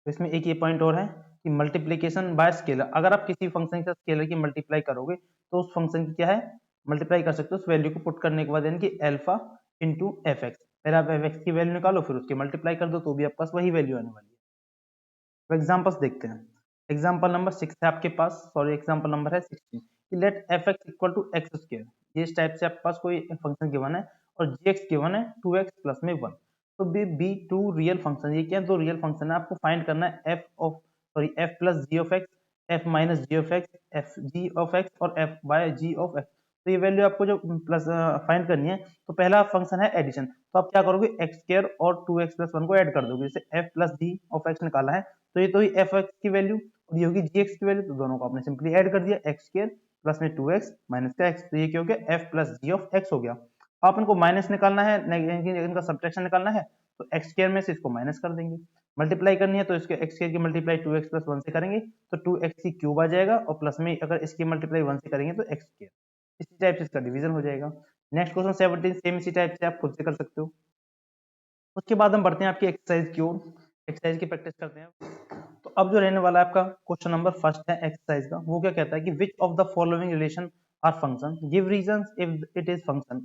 तो इसमें एक ये पॉइंट और है कि मल्टीप्लीकेशन बाय स्केलर, अगर आप किसी फंक्शन के स्केलर की मल्टीप्लाई करोगे तो उस फंक्शन की क्या है, मल्टीप्लाई कर सकते हो उस वैल्यू को पुट करने के बाद, यानी कि अल्फा इंटू एफ एक्स। पहले आप एफ एक्स की वैल्यू निकालो फिर उसकी मल्टीप्लाई कर दो तो भी आपके पास वही वैल्यू आने वाली है। तो एग्जांपल्स देखते हैं। एग्जांपल नंबर 6 है आपके पास, सॉरी एग्जांपल नंबर है 16 कि let f x equal to x square. ये इस टाइप से आपके पास कोई फंक्शन गिवन है और जी एक्स गिवन है 2x प्लस में 1। तो बी टू रियल फंक्शन, ये क्या है, दो रियल फंक्शन है, आपको फाइंड करना है f of sorry f plus g of x, f minus g of x, f g of x और f by g of x. तो ये वैल्यू आपको जो प्लस फाइंड करनी है, तो पहला फंक्शन है एडिशन, तो आप क्या करोगे, एक्स स्क्वायर और 2x प्लस 1 को ऐड कर दोगे। जैसे f plus g of x निकाला है तो ये तो ही एफ एक्स की वैल्यू और ये होगी जी एक्स की वैल्यू, तो दोनों को आपने सिंपली ऐड कर दिया, एक्स स्क्वायर प्लस में 2x माइनस का x, तो ये क्या हो गया, f plus g of x हो गया। आप इनको माइनस निकालना है, इनका सब्ट्रैक्शन निकालना है, तो एक्स स्क्वायर में से इसको माइनस कर देंगे। मल्टीप्लाई करनी है तो इसके एक्स स्क्वायर की मल्टीप्लाई 2x प्लस 1 से करेंगे तो 2x की क्यूब आ जाएगा, और प्लस में अगर इसकी मल्टीप्लाई 1 से करेंगे तो एक्स स्क्वायर। इसी टाइप से इसका डिवीजन हो जाएगा। नेक्स्ट क्वेश्चन 17 सेम इसी टाइप से आप खुद से कर सकते हो। उसके बाद हम बढ़ते हैं आपकी एक्सरसाइज की ओर, एक्सरसाइज की प्रैक्टिस करते हैं। तो अब जो रहने वाला है आपका क्वेश्चन नंबर फर्स्ट है एक्सरसाइज का, वो क्या कहता है कि which of the following relation are function, give reasons if it is function,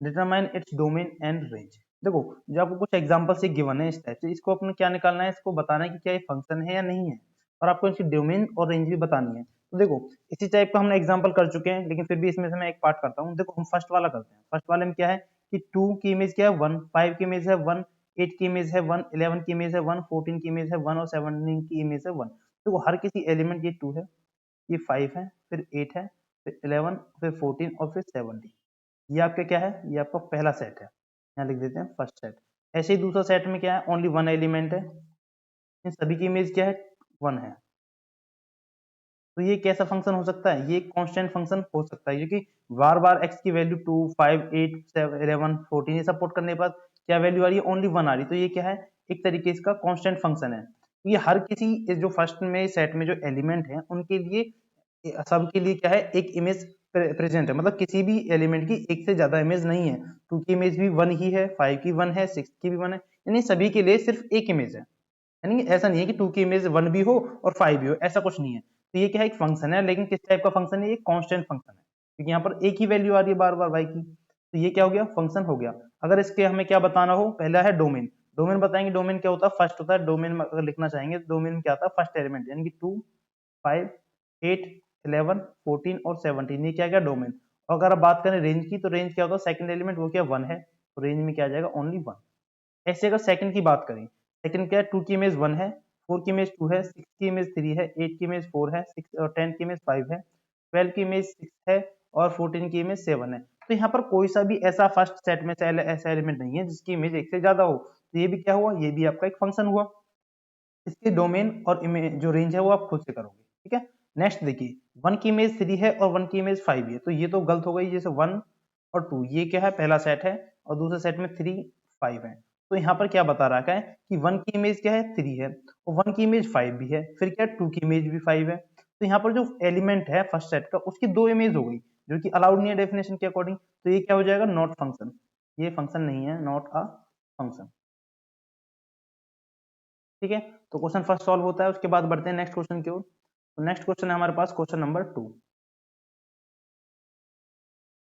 determine its domain and range. देखो जो आपको कुछ एग्जांपल से गिवन है इस टाइप से, इसको अपने क्या निकालना है, इसको बताना है कि क्या ये फंक्शन है या नहीं है, और आपको इसकी डोमेन और रेंज भी बतानी है। तो देखो इसी टाइप का हमने एग्जांपल कर चुके हैं, लेकिन फिर भी इसमें से मैं एक पार्ट करता हूँ। देखो हम फर्स्ट वाला करते हैं। फर्स्ट वाले में क्या है कि 2 की इमेज क्या है 1, 5 की इमेज है 1, 8 की इमेज है 1, 11 की इमेज है 1, 14 की इमेज है 1 और 17 की इमेज है 1। देखो हर किसी एलिमेंट ये 2 है, ये 5 है, फिर 8 है, फिर 11, फिर 14 और फिर 17। ये आपका क्या है, ये आपका पहला सेट है, यहाँ लिख देते हैं फर्स्ट सेट। ऐसे ही दूसरा सेट में क्या है, ओनली वन एलिमेंट है, इन सभी की इमेज क्या है 1 है। तो ये कैसा फंक्शन हो सकता है, ये कांस्टेंट फंक्शन हो सकता है, क्योंकि बार बार x की वैल्यू 2, 5, 8, 7, 11, 14 ये सब पुट करने के बाद क्या वैल्यू आ रही है, ओनली 1 आ रही है। तो ये क्या है, एक तरीके इसका कांस्टेंट फंक्शन है। ये हर किसी जो फर्स्ट में सेट में जो एलिमेंट है उनके लिए सबके लिए क्या है, एक इमेज प्रेजेंट है, मतलब किसी भी एलिमेंट की एक से ज्यादा इमेज नहीं है। 2 की इमेज भी 1 ही है, 5 की 1 है, 6 की भी 1 है, यानी सभी के लिए सिर्फ एक इमेज है। यानी ऐसा नहीं है कि 2 की इमेज 1 भी हो और 5 भी हो, ऐसा कुछ नहीं है। तो ये क्या है, एक फंक्शन है, लेकिन किस टाइप का फंक्शन है, ये कांस्टेंट फंक्शन है, क्योंकि यहाँ पर एक ही वैल्यू आ रही है बार बार y की। तो ये क्या हो गया, फंक्शन हो गया। अगर इसके हमें क्या बताना हो, पहला है डोमेन। डोमेन बताएंगे, डोमेन क्या होता है, फर्स्ट होता है डोमेन में, अगर लिखना चाहेंगे तो डोमेन में क्या आता है, फर्स्ट एलिमेंट, यानी कि 2, 5, 8, 11, 14 और 17, ये क्या गया डोमेन। और अगर आप बात करें रेंज की, तो रेंज क्या होता है, सेकंड एलिमेंट वो क्या 1 है, तो रेंज में क्या आ जाएगा, ओनली 1। ऐसे अगर सेकंड की बात करें, सेकंड क्या है, 2 की इमेज 1 है, 4 की इमेज 2 है, 6 की इमेज 3 है, 8 की इमेज 4 है, 6 और 10 की इमेज 5 है, 12 की इमेज 6 है और 14 की इमेज 7 है। तो यहाँ पर कोई सा भी ऐसा फर्स्ट सेट में से ऐसा एलिमेंट नहीं है जिसकी इमेज एक से ज्यादा हो, तो ये भी क्या हुआ, ये भी आपका एक फंक्शन हुआ। इसके डोमेन और इमेज जो रेंज है वो आप खुद से करोगे, ठीक है। नेक्स्ट देखिए, 1 की इमेज 3 है और 1 की इमेज 5 है, तो ये तो गलत हो गई, जैसे 1 और 2 ये क्या है, पहला सेट है, और दूसरे सेट में 3, 5 है। तो यहाँ पर क्या बता रखा है कि 1 की इमेज क्या है 3 है, और 1 की इमेज 5 भी है, फिर क्या 2 की इमेज भी 5 है। तो यहाँ पर जो एलिमेंट है फर्स्ट सेट का उसकी दो इमेज हो गई, जो कि अलाउड नहीं है डेफिनेशन के अकॉर्डिंग, तो ये क्या हो जाएगा, नॉट फंक्शन, ये फंक्शन नहीं है, नॉट अ फंक्शन। ठीक है, तो क्वेश्चन फर्स्ट सॉल्व होता है, उसके बाद बढ़ते हैं नेक्स्ट क्वेश्चन की ओर। तो नेक्स्ट क्वेश्चन है हमारे पास क्वेश्चन नंबर 2।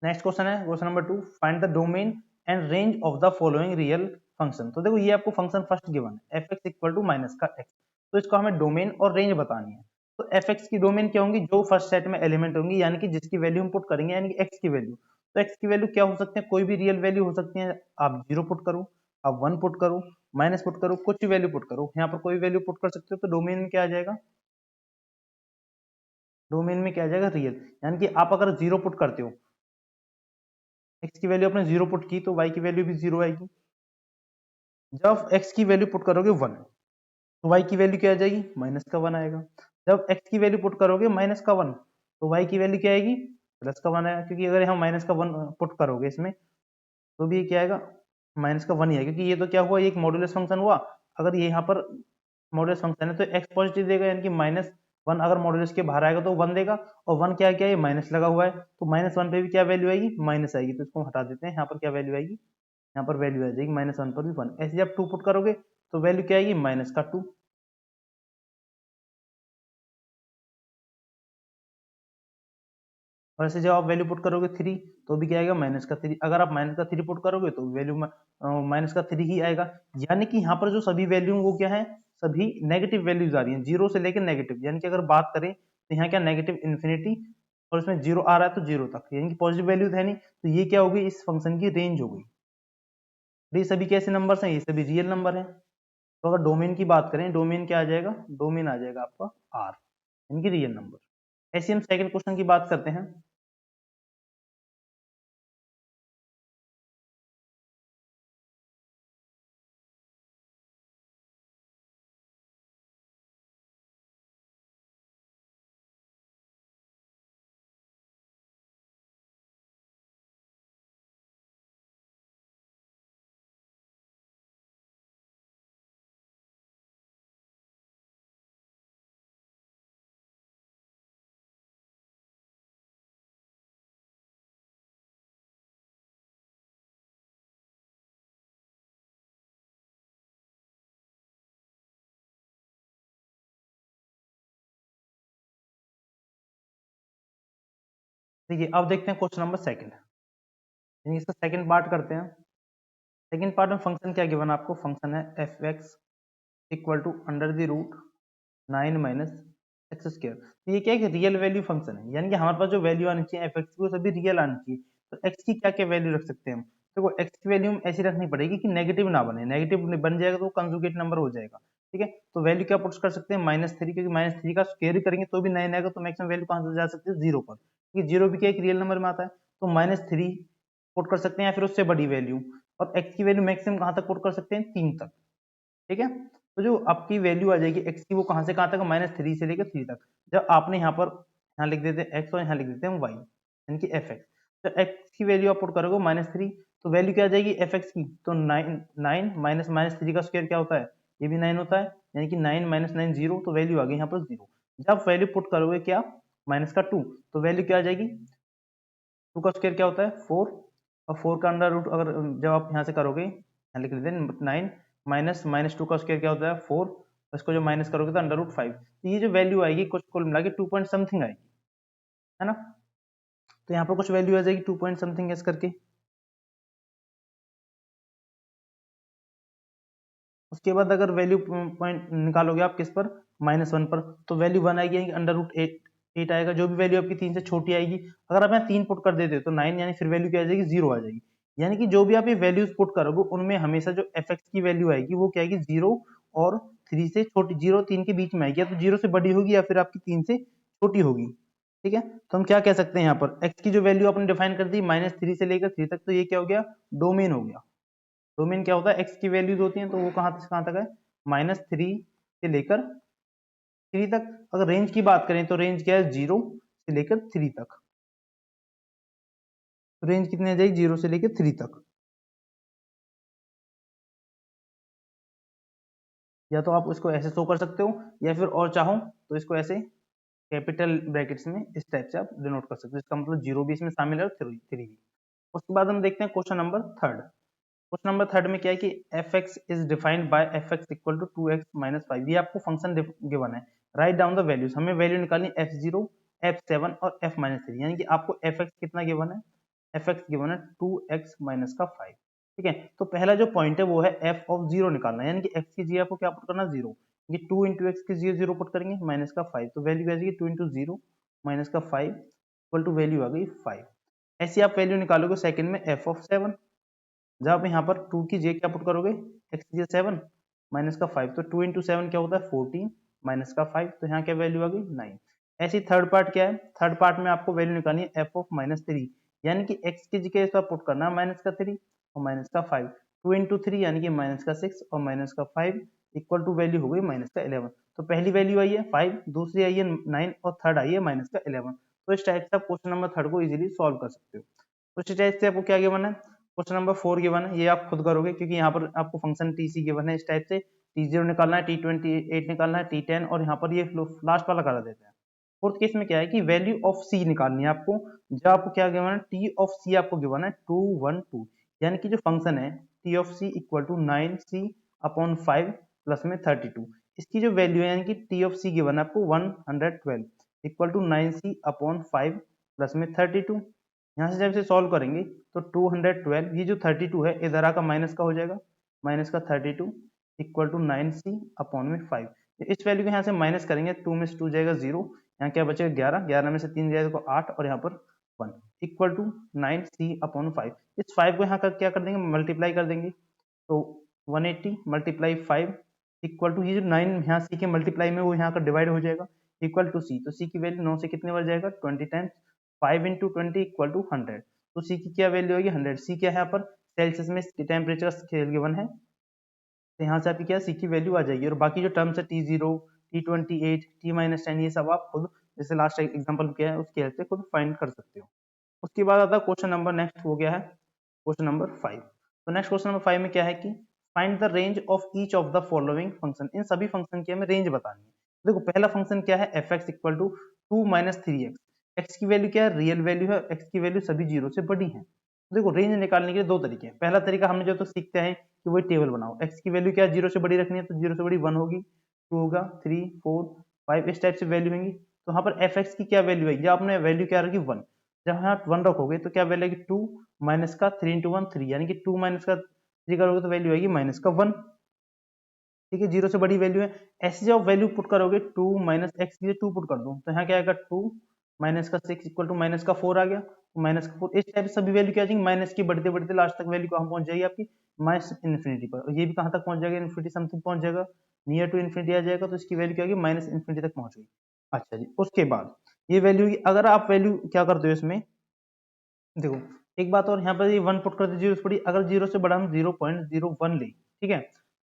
नेक्स्ट क्वेश्चन है question number 2, find the domain and range of the following real function. तो देखो ये आपको फंक्शन फर्स्ट गिवन है, f x equal to minus का एक्स, तो इसको हमें डोमेन और रेंज बतानी है। तो एफ एक्स की डोमेन क्या होंगी, जो फर्स्ट सेट में एलिमेंट होंगी, यानी कि जिसकी वैल्यू हम पुट करेंगे, यानी कि एक्स की वैल्यू। तो एक्स की वैल्यू क्या हो सकते हैं, कोई भी रियल वैल्यू हो सकती है, आप 0 पुट करो, आप 1 पुट करो, माइनस पुट करो, कुछ भी वैल्यू पुट करो, यहाँ पर कोई वैल्यू पुट कर सकते हो। तो डोमेन में क्या आ जाएगा, डोमेन में क्या आ जाएगा, रियल, यानी कि आप अगर 0 पुट करते हो, एक्स की वैल्यू आपने 0 पुट की, तो वाई की वैल्यू भी 0 आएगी। जब x की वैल्यू पुट करोगे 1, तो y की वैल्यू क्या आ जाएगी, माइनस का 1 आएगा। जब x की वैल्यू पुट करोगे माइनस का 1, तो y की वैल्यू क्या आएगी, प्लस का 1 आएगा, क्योंकि अगर हम माइनस का 1 पुट करोगे इसमें, तो भी ये क्या आएगा, माइनस का 1 ही आएगा, क्योंकि ये तो क्या हुआ, ये एक मॉड्यूलस फंक्शन हुआ। अगर ये यहाँ पर मॉड्यूलस फंक्शन है तो x पॉजिटिव देगा, यानी कि -1 अगर मॉड्यूलस के बाहर आएगा तो 1 देगा, और 1 क्या क्या है, माइनस लगा हुआ है, तो -1 पे भी क्या वैल्यू आएगी, माइनस आएगी, तो इसको हटा देते हैं। यहाँ पर क्या वैल्यू आएगी, यहाँ पर वैल्यू आ जाएगी -1 पर भी 1। ऐसे जब 2 पुट करोगे तो वैल्यू क्या आएगी, माइनस का 2। और ऐसे जब आप वैल्यू पुट करोगे 3, तो भी क्या आएगा, माइनस का 3। अगर आप माइनस का 3 पुट करोगे तो वैल्यू माइनस का 3 ही आएगा। यानी कि यहाँ पर जो सभी वैल्यू वो क्या है, सभी नेगेटिव वैल्यूज आ रही हैं, जीरो से लेकर नेगेटिव। यानी कि अगर बात करें तो यहाँ क्या, नेगेटिव इन्फिनिटी, और इसमें जीरो आ रहा है तो जीरो तक, यानी कि पॉजिटिव वैल्यू है नहीं, तो ये क्या होगी, इस फंक्शन की रेंज हो गई। ये सभी कैसे नंबर्स हैं, ये सभी रियल नंबर हैं। तो अगर डोमेन की बात करें, डोमेन क्या आ जाएगा, डोमेन आ जाएगा आपका आर, यानी कि रियल नंबर। ऐसे हम सेकंड क्वेश्चन की बात करते हैं। देखिए अब देखते हैं क्वेश्चन नंबर सेकंड, यानी इसका सेकंड पार्ट करते हैं। सेकंड पार्ट में फंक्शन क्या गिवन आपको, फंक्शन है f x equal to under the root 9 minus x square. तो ये क्या है कि रियल वैल्यू फंक्शन है, यानी कि हमारे पास जो वैल्यू आनी चाहिए एफ एक्स की वो सभी रियल आनी चाहिए। तो एक्स की क्या क्या वैल्यू रख सकते हैं हम, देखो एक्स की वैल्यू हम ऐसी रखनी पड़ेगी कि नेगेटिव ना बने, नेगेटिव बन जाएगा तो कंजुगेट नंबर हो जाएगा। ठीक है, तो वैल्यू क्या पुट कर सकते हैं, -3, क्योंकि -3 का स्क्वायर करेंगे तो भी 9 आएगा, तो मैक्सिमम वैल्यू कहां से जा सकती है, 0 पर, क्योंकि 0 भी क्या एक रियल नंबर में आता है। तो -3 पुट कर सकते हैं, या फिर उससे बड़ी वैल्यू। और एक्स की वैल्यू मैक्सिमम कहां तक पुट कर सकते हैं, 3 तक। ठीक है, तो जो आपकी वैल्यू आ जाएगी एक्स की, वो कहां से कहां तक, -3 से लेकर 3 तक। जब आपने यहाँ पर, यहाँ लिख देते हैं एक्स और यहाँ लिख देते हैं वाई, यानी कि एफ एक्स। तो एक्स की वैल्यू आप पुट करोगे -3, तो वैल्यू क्या आ जाएगी एफ एक्स की, तो 9 माइनस -3 का स्क्वायर क्या होता है, ये भी 9 होता है, यानी कि 9 माइनस 9 0, तो वैल्यू आ गई यहाँ पर 0। जब वैल्यू पुट करोगे क्या, -2, तो वैल्यू क्या आ जाएगी, 2 का स्क्वायर क्या होता है 4, और 4 का अंडर रूट अगर जब आप यहाँ से करोगे, यहाँ लिख लेते हैं 9 माइनस -2 का स्क्वायर क्या होता है 4, इसको जो माइनस करोगे तो अंडर रूट 5। तो ये जो वैल्यू आएगी कुछ कुल मिला के 2 पॉइंट समथिंग आएगी, है ना। तो यहाँ पर कुछ वैल्यू आ जाएगी 2 पॉइंट समथिंग ऐसे करके। उसके बाद अगर वैल्यू पॉइंट निकालोगे आप किस पर, -1 पर, तो वैल्यू 1 आएगी, अंडर रूट 8 आएगा, जो भी वैल्यू आपकी 3 से छोटी आएगी। अगर आप यहाँ 3 पुट कर देते हो तो 9, यानी फिर वैल्यू क्या आ जाएगी, 0 आ जाएगी। यानी कि जो भी आप ये वैल्यूज पुट करोगे उनमें हमेशा जो एफ एक्स की वैल्यू आएगी वो क्या आएगी, 0 और 3 से छोटी, 0 3 के बीच में आएगी, या तो 0 से बड़ी होगी या फिर आपकी 3 से छोटी होगी। ठीक है, तो हम क्या कह सकते हैं यहाँ पर, एक्स की जो वैल्यू आपने डिफाइन कर दी -3 से लेकर 3 तक, तो ये क्या हो गया, डोमेन हो गया। डोमेन क्या होता है, एक्स की वैल्यूज होती हैं तो वो कहाँ से कहाँ तक है, -3 से लेकर 3 तक। अगर रेंज की बात करें तो रेंज क्या है, 0 से लेकर 3 तक। रेंज कितनी आ जाएगी, 0 से लेकर 3 तक। या तो आप उसको ऐसे शो कर सकते हो, या फिर और चाहो तो इसको ऐसे कैपिटल ब्रैकेट्स में इस टाइप से आप डिनोट कर सकते हो, इसका मतलब 0 भी इसमें शामिल है और 3 भी। उसके बाद हम देखते हैं question number third. Question number third में क्या है कि f x is defined by f x equal to 2x minus 5। ये आपको फंक्शन गिवन है, राइट डाउन द वैल्यूज। हमें वैल्यू निकालनी f0, f7 और f माइनस 3, यानी कि आपको f x कितना गिवन है, f x गिवन है 2x माइनस का 5। ठीक है, तो पहला जो पॉइंट है वो है f ऑफ 0 निकालना है, यानी कि x की जगह आपको क्या पुट करना, 0। ये 2 इंटू एक्स की जगह 0 पुट करेंगे माइनस का 5, तो वैल्यू आ जाएगी 2 इंटू 0 माइनस का 5 इक्वल टू वैल्यू आ गई 5। ऐसी आप वैल्यू निकालोगे सेकंड में f ऑफ 7, जब आप यहाँ पर 2 की जगह क्या पुट करोगे, x की जगह 7 माइनस का 5, तो 2 इंटू 7 क्या होता है 14 माइनस का 5, तो यहाँ क्या वैल्यू आ गई 9। ऐसी थर्ड पार्ट क्या है, थर्ड पार्ट में आपको वैल्यू निकालनी है f ऑफ माइनस 3, यानी कि x की जगह तो आप पुट करना है माइनस का 3 और माइनस का 5, 2 इंटू 3 यानी कि माइनस का 6 और माइनस का 5 इक्वल टू वैल्यू हो गई माइनस का 11। तो पहली वैल्यू आई है 5, दूसरी आई है 9 और थर्ड आई है माइनस का 11। तो इस टाइप से आप क्वेश्चन नंबर थर्ड को इजीली सॉल्व कर सकते हो। तो इस टाइप से आपको क्या गिवन है, क्वेश्चन नंबर 4 गिवन है, ये आप खुद करोगे क्योंकि यहाँ पर आपको फंक्शन टी गिवन है। इस टाइप से t0 निकालना है, t28 निकालना है, t10 और यहाँ पर ये लास्ट वाला करा देते हैं। फोर्थ केस में क्या है कि वैल्यू ऑफ c निकालनी है आपको, जब आपको क्या गिवन है, t ऑफ c आपको गिवन है 212, यानी कि जो फंक्शन है t of c equal to 9c upon 5 plus में 32, इसकी जो वैल्यू है यानी कि t ऑफ c गिवन है आपको 112 equal to 9c upon 5 plus में 32। यहाँ से जब इसे सॉल्व करेंगे तो 212, ये जो 32 है इधर आकर माइनस का हो जाएगा, माइनस का 32 इक्वल टू 9c अपॉन में 5। इस वैल्यू को यहाँ से माइनस करेंगे, 2 में से 2 जाएगा 0, यहाँ क्या बचेगा 11, 11 में से 3 जाएगा तो 8 और यहाँ पर 1 इक्वल टू 9c अपॉन 5। इस 5 को यहाँ कर क्या कर देंगे, मल्टीप्लाई कर देंगे, तो 180 मल्टीप्लाई 5 इक्वल टू, ये जो 9 यहाँ c के मल्टीप्लाई में वो यहाँ का डिवाइड हो जाएगा इक्वल टू c, तो c की वैल्यू 9 से कितने बार जाएगा 20 टाइम्स, 5 इंटू 20 इक्वल टू 100, तो c की क्या वैल्यू आएगी 100। c क्या है यहाँ पर सेल्सियस में टेम्परेचर स्केल गिवन है, तो यहाँ से आपकी क्या c की वैल्यू आ जाएगी। और बाकी जो टर्म्स है t0, t28, t-10, ये सब आप खुद जैसे लास्ट एग्जांपल किया है उसकी हेल्प से खुद फाइंड कर सकते हो। उसके बाद आता है क्वेश्चन नंबर नेक्स्ट हो गया है क्वेश्चन नंबर 5। तो नेक्स्ट क्वेश्चन नंबर 5 में क्या है कि find the range of each of the following function. इन सभी फंक्शन की हमें रेंज बतानी है। देखो पहला फंक्शन क्या है, f x equal to 2 minus 3x। X की वैल्यू क्या है, रियल वैल्यू है, एक्स की वैल्यू सभी जीरो से बड़ी है। देखो रेंज निकालने के लिए दो तरीके हैं। पहला तरीका हमने जो तो सीखते हैं कि वही टेबल बनाओ, एक्स की वैल्यू क्या है जीरो से बड़ी रखनी है, तो जीरो से बड़ी 1 होगी, 2 होगा, 3, 4, 5 इस टाइप से वैल्यू होंगी। तो यहाँ पर एफ एक्स की क्या वैल्यू है, जब आपने वैल्यू क्या रखी 1, जब यहाँ 1 रखोगे तो क्या वैल्यू आएगी 2 माइनस का 3 इंटू 1 3, यानी कि 2 माइनस का 3 करोगे तो वैल्यू आएगी माइनस का 1। ठीक है, जीरो से बड़ी वैल्यू है। ऐसे जब वैल्यू पुट करोगे 2 माइनस एक्स की 2 पुट कर दो तो यहाँ क्या आएगा 2 माइनस का 6 इक्वल टू माइनस का 4 आ गया, माइनस का 4। इस टाइप से सभी वैल्यू क्या आ जाएंगी माइनस की, बढ़ते बढ़ते लास्ट तक वैल्यू कहाँ पहुंच जाएगी आपकी माइनस इन्फिनिटी पर, और ये भी कहाँ तक पहुंच जाएगा इन्फिनिटी समथिंग पहुंच जाएगा, नियर टू इन्फिनिटी आ जाएगा, तो इसकी वैल्यू क्या होगी माइनस इन्फिनिटी तक पहुंच गई। अच्छा जी, उसके बाद ये वैल्यू अगर आप वैल्यू क्या करते हो इसमें, देखो एक बात और, यहाँ पर ये 1 पुट करते जीरो से बड़ी, अगर जीरो से बड़ा हम 0.01 ले, ठीक है,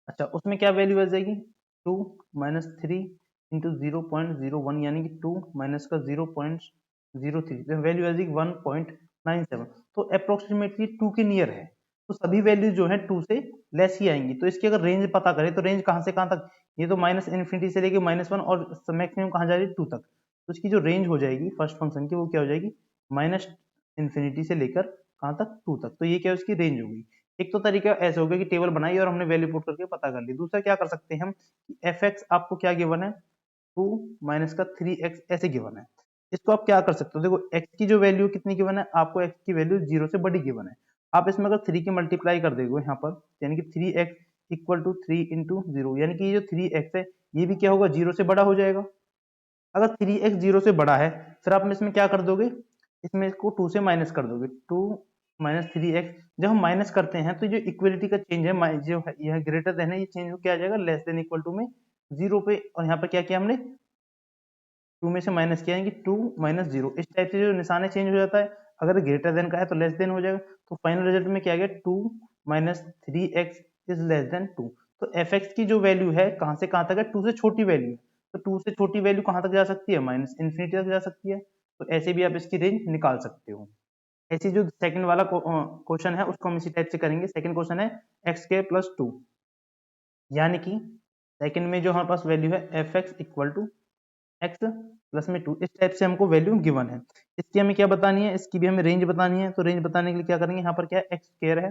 अच्छा उसमें क्या वैल्यू आ जाएगी 2 माइनस 3 इंटू 0.01, यानी कि 2 माइनस का 0.03, वैल्यू आ जाएगी 1.97। तो अप्रोक्सीमेटली 2 के नियर है, तो सभी वैल्यू जो है 2 से लेस ही आएंगी। तो इसकी अगर रेंज पता करें तो रेंज कहाँ से कहाँ तक, ये तो माइनस इन्फिनिटी से लेके -1 और मैक्सिमम कहाँ जा रही है 2 तक, तो इसकी जो रेंज हो जाएगी फर्स्ट फंक्शन की वो क्या हो जाएगी माइनस इन्फिनिटी से लेकर कहां तक 2 तक, तो ये क्या उसकी रेंज हो गई। एक तो तरीका ऐसे हो गया कि टेबल बनाई और हमने वैल्यू पुट करके पता कर ली। दूसरा क्या कर सकते हैं हम, एफ एक्स आपको क्या गिवन है 2 माइनस का 3x ऐसे गिवन है, इसको आप क्या कर सकते हो, देखो x की जो वैल्यू कितनी गिवन है आपको, x की वैल्यू 0 से बड़ी गिवन है, आप इसमें अगर 3 की मल्टीप्लाई कर दोगे यहाँ पर, यानी कि 3x इक्वल टू 3 इंटू 0, यानी कि ये जो 3x है ये भी क्या होगा 0 से बड़ा हो जाएगा। अगर 3x 0 से बड़ा है फिर आप इसमें क्या कर दोगे, इसमें इसको 2 से माइनस कर दोगे, 2 माइनस 3x। जब हम माइनस करते हैं तो जो इक्वलिटी का चेंज है जो है यह ग्रेटर देन है, ये चेंज हो क्या आ जाएगा लेस देन इक्वल टू में 0 पे, और यहाँ पर क्या किया हमने 2 में से माइनस किया, यानी कि 2 माइनस 0, इस टाइप से जो निशान है चेंज हो जाता है। अगर ग्रेटर देन का है तो लेस देन हो जाएगा, तो फाइनल रिजल्ट में क्या आ गया 2 minus 3x is less then 2। तो एफ एक्स की जो वैल्यू है कहां से कहां तक है, 2 से छोटी वैल्यू है, तो 2 से छोटी वैल्यू कहां तक जा सकती है माइनस इन्फिनिटी तक जा सकती है। तो ऐसे भी आप इसकी रेंज निकाल सकते हो। ऐसी जो सेकंड वाला क्वेश्चन है उसको हम इसी टाइप से करेंगे। सेकंड क्वेश्चन है एक्स के प्लस 2, यानी कि सेकंड में जो हमारे पास वैल्यू है f x equal to x plus में 2, इस टाइप से हमको वैल्यू गिवन है। इसकी हमें क्या बतानी है, इसकी भी हमें रेंज बतानी है। तो रेंज बताने के लिए क्या करेंगे, यहाँ पर क्या है एक्स स्क्वायर है।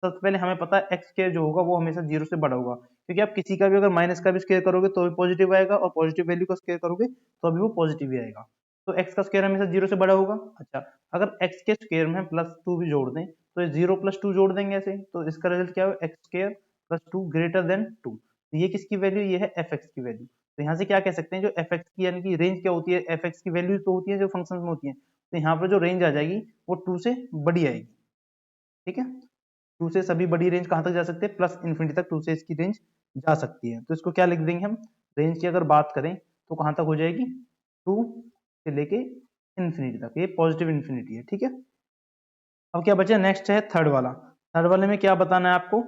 सबसे पहले हमें पता है एक्स स्क्वायर जो होगा वो हमेशा 0 से बड़ा होगा, क्योंकि आप किसी का भी अगर माइनस का भी स्क्वायर करोगे तो भी पॉजिटिव आएगा, और पॉजिटिव वैल्यू का स्क्वायर करोगे तो अभी वो पॉजिटिव ही आएगा। तो एक्स का स्क्वायर हमेशा 0 से बड़ा होगा। अच्छा, अगर एक्स के स्क्वायर में प्लस 2 भी जोड़ दें तो 0 प्लस 2 जोड़ देंगे ऐसे, तो इसका रिजल्ट क्या हो, x square plus 2 greater than 2। तो ये किसकी वैल्यू, ये है एफ एक्स की वैल्यू। तो यहाँ से क्या कह सकते हैं, जो एफ एक्स की यानी कि रेंज क्या होती है, एफ एक्स की वैल्यू तो होती है जो फंक्शन में होती है, तो यहाँ पर जो रेंज आ जाएगी वो 2 से बड़ी आएगी। ठीक है, 2 से सभी बड़ी रेंज कहाँ तक जा सकते हैं, प्लस इन्फिनिटी तक 2 से इसकी रेंज जा सकती है। तो इसको क्या लिख देंगे हम, रेंज की अगर बात करें तो कहाँ तक हो जाएगी, 2 से लेके इन्फिनिटी तक, ये पॉजिटिव इन्फिनिटी है। ठीक है, अब क्या बचा, नेक्स्ट है थर्ड वाला। थर्ड वाले में क्या बताना है आपको,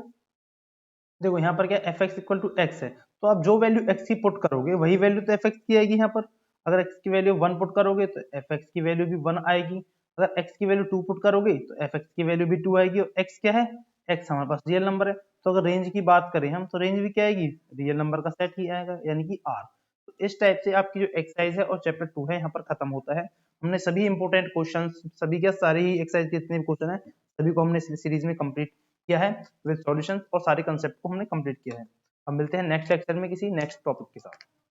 देखो यहाँ पर क्या f x equal to x है, तो आप जो वैल्यू एक्स की पुट करोगे वही वैल्यू तो एफ एक्स की आएगी। यहाँ पर अगर एक्स की वैल्यू 1 पुट करोगे तो एफ एक्स की वैल्यू भी 1 आएगी। अगर एक्स की वैल्यू 2 पुट करोगे तो एफ एक्स की वैल्यू भी 2 आएगी। और एक्स क्या है, एक्स हमारे पास रियल नंबर है। तो अगर रेंज की बात करें हम, तो रेंज भी क्या आएगी, रियल नंबर का सेट ही आएगा, यानी कि आर। तो इस टाइप से आपकी जो एक्सरसाइज है और चैप्टर 2 है यहाँ पर खत्म होता है। हमने सभी इंपॉर्टेंट क्वेश्चन, सभी क्या सारे ही एक्सरसाइज के जितने भी क्वेश्चन है सभी को हमने सीरीज में कंप्लीट किया है विद सॉल्यूशंस, और सारे कंसेप्ट को हमने कंप्लीट किया है। अब मिलते हैं नेक्स्ट लेक्चर में किसी नेक्स्ट टॉपिक के साथ।